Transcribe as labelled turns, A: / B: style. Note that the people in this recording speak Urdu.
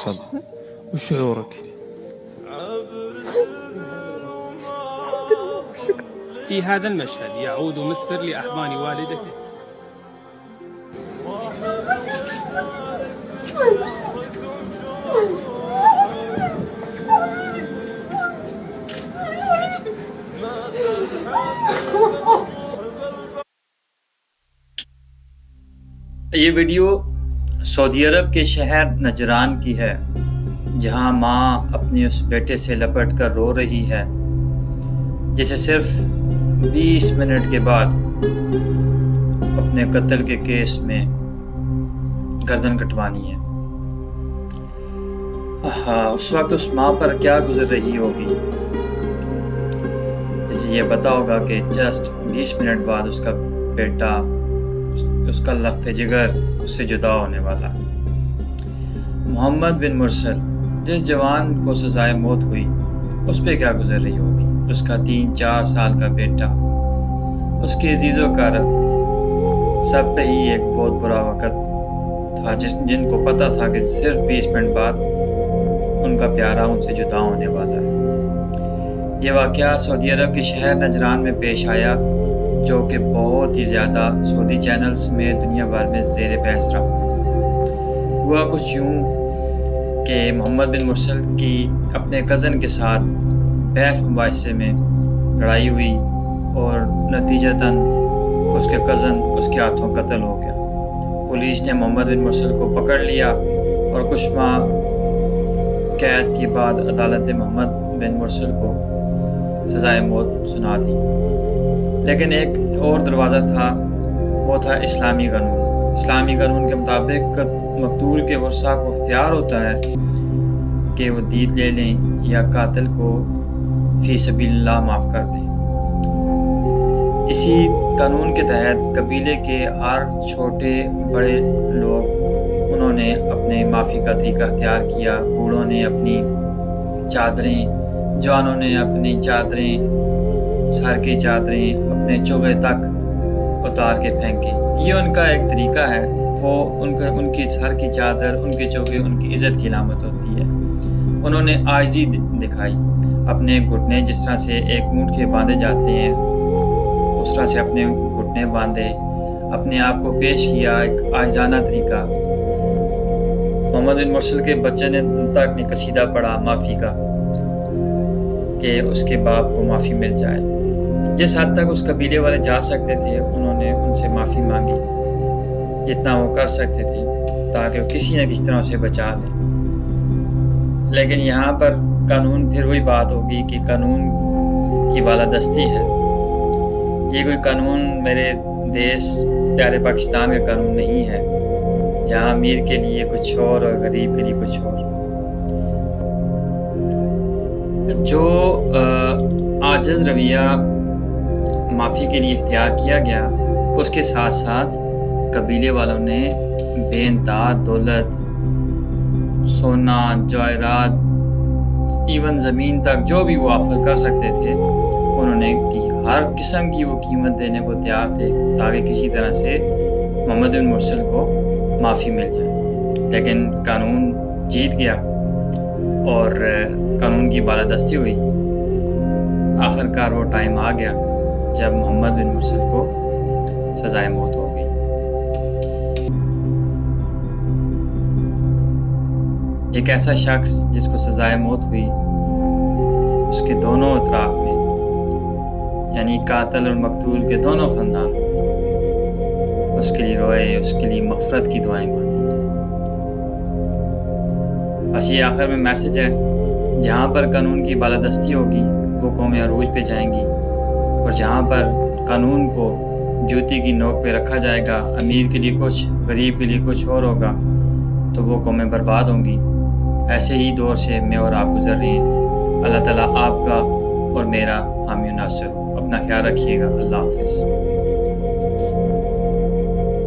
A: حصل وش شعورك؟
B: في هذا المشهد يعود مسفر لأحضان والدته.
C: یہ ویڈیو سعودی عرب کے شہر نجران کی ہے، جہاں ماں اپنے اس بیٹے سے لپٹ کر رو رہی ہے جسے صرف 20 منٹ کے بعد اپنے قتل کے کیس میں گردن کٹوانی ہے۔ اس وقت اس ماں پر کیا گزر رہی ہوگی، جسے یہ پتا ہوگا کہ جسٹ 20 منٹ بعد اس کا بیٹا، اس کا لخت جگر اس سے جدا ہونے والا ہے۔ محمد بن مرسل، جس جوان کو سزائے موت ہوئی، اس پہ کیا گزر رہی ہوگی۔ اس کا 3-4 سال کا بیٹا، اس کے عزیز و اقارب سب پہ ہی ایک بہت برا وقت تھا، جن کو پتہ تھا کہ صرف 20 منٹ بعد ان کا پیارا ان سے جدا ہونے والا ہے۔ یہ واقعہ سعودی عرب کے شہر نجران میں پیش آیا، جو کہ بہت ہی زیادہ سعودی چینلز میں دنیا بھر میں زیر بحث رہا۔ ہوا کچھ یوں کہ محمد بن مرسل کی اپنے کزن کے ساتھ بحث مباحثے میں لڑائی ہوئی اور نتیجتاً اس کے کزن اس کے ہاتھوں قتل ہو گیا۔ پولیس نے محمد بن مرسل کو پکڑ لیا اور کچھ ماہ قید کے بعد عدالت نے محمد بن مرسل کو سزائے موت سنا دی۔ لیکن ایک اور دروازہ تھا، وہ تھا اسلامی قانون۔ اسلامی قانون کے مطابق مقتول کے ورثاء کو اختیار ہوتا ہے کہ وہ دیت لے لیں یا قاتل کو فی سبیل اللہ معاف کر دیں۔ اسی قانون کے تحت قبیلے کے ہر چھوٹے بڑے لوگ، انہوں نے اپنے معافی کا طریقہ اختیار کیا۔ بوڑھوں نے اپنی چادریں، جوانوں نے اپنی چادریں، سر کی چادریں اپنے چوغے تک اتار کے پھینکے۔ یہ ان کا ایک طریقہ ہے، وہ ان کی سر کی چادر، ان کے چوغے ان کی عزت کی علامت ہوتی ہے۔ انہوں نے عاجزی دکھائی، اپنے گھٹنے جس طرح سے ایک اونٹ کے باندھے جاتے ہیں اس طرح سے اپنے گھٹنے باندھے، اپنے آپ کو پیش کیا ایک عاجزانہ طریقہ۔ محمد بن مرسل کے بچے نے تک نے قصیدہ پڑھا معافی کا کہ اس کے باپ کو معافی مل جائے۔ جس حد تک اس قبیلے والے جا سکتے تھے، انہوں نے ان سے معافی مانگی، جتنا وہ کر سکتے تھے تاکہ وہ کسی نہ کسی طرح اسے بچا لیں۔ لیکن یہاں پر قانون پھر وہی بات ہوگی کہ قانون کی بالادستی ہے۔ یہ کوئی قانون میرے دیش پیارے پاکستان کا قانون نہیں ہے، جہاں امیر کے لیے کچھ اور غریب کے لیے کچھ اور۔ جو عاجز رویہ معافی کے لیے اختیار کیا گیا، اس کے ساتھ ساتھ قبیلے والوں نے بے انتہا دولت، سونا، جواہرات، ایون زمین تک جو بھی وہ آفر کر سکتے تھے انہوں نے کی۔ ہر قسم کی وہ قیمت دینے کو تیار تھے تاکہ کسی طرح سے محمد بن مرسل کو معافی مل جائے۔ لیکن قانون جیت گیا اور قانون کی بالادستی ہوئی۔ آخرکار وہ ٹائم آ گیا جب محمد بن مرسل کو سزائے موت ہو گئی۔ ایک ایسا شخص جس کو سزائے موت ہوئی، اس کے دونوں اطراف میں، یعنی قاتل اور مقتول کے دونوں خاندان اس کے لیے روئے، اس کے لیے مغفرت کی دعائیں مانگی۔ بس یہ آخر میں میسج ہے، جہاں پر قانون کی بالادستی ہوگی وہ قومیں عروج پہ جائیں گی، اور جہاں پر قانون کو جوتی کی نوک پہ رکھا جائے گا، امیر کے لیے کچھ، غریب کے لیے کچھ اور ہوگا، تو وہ قومیں برباد ہوں گی۔ ایسے ہی دور سے میں اور آپ گزر رہے ہیں۔ اللہ تعالیٰ آپ کا اور میرا حامی و ناصر ہو۔ اپنا خیال رکھیے گا۔ اللہ حافظ۔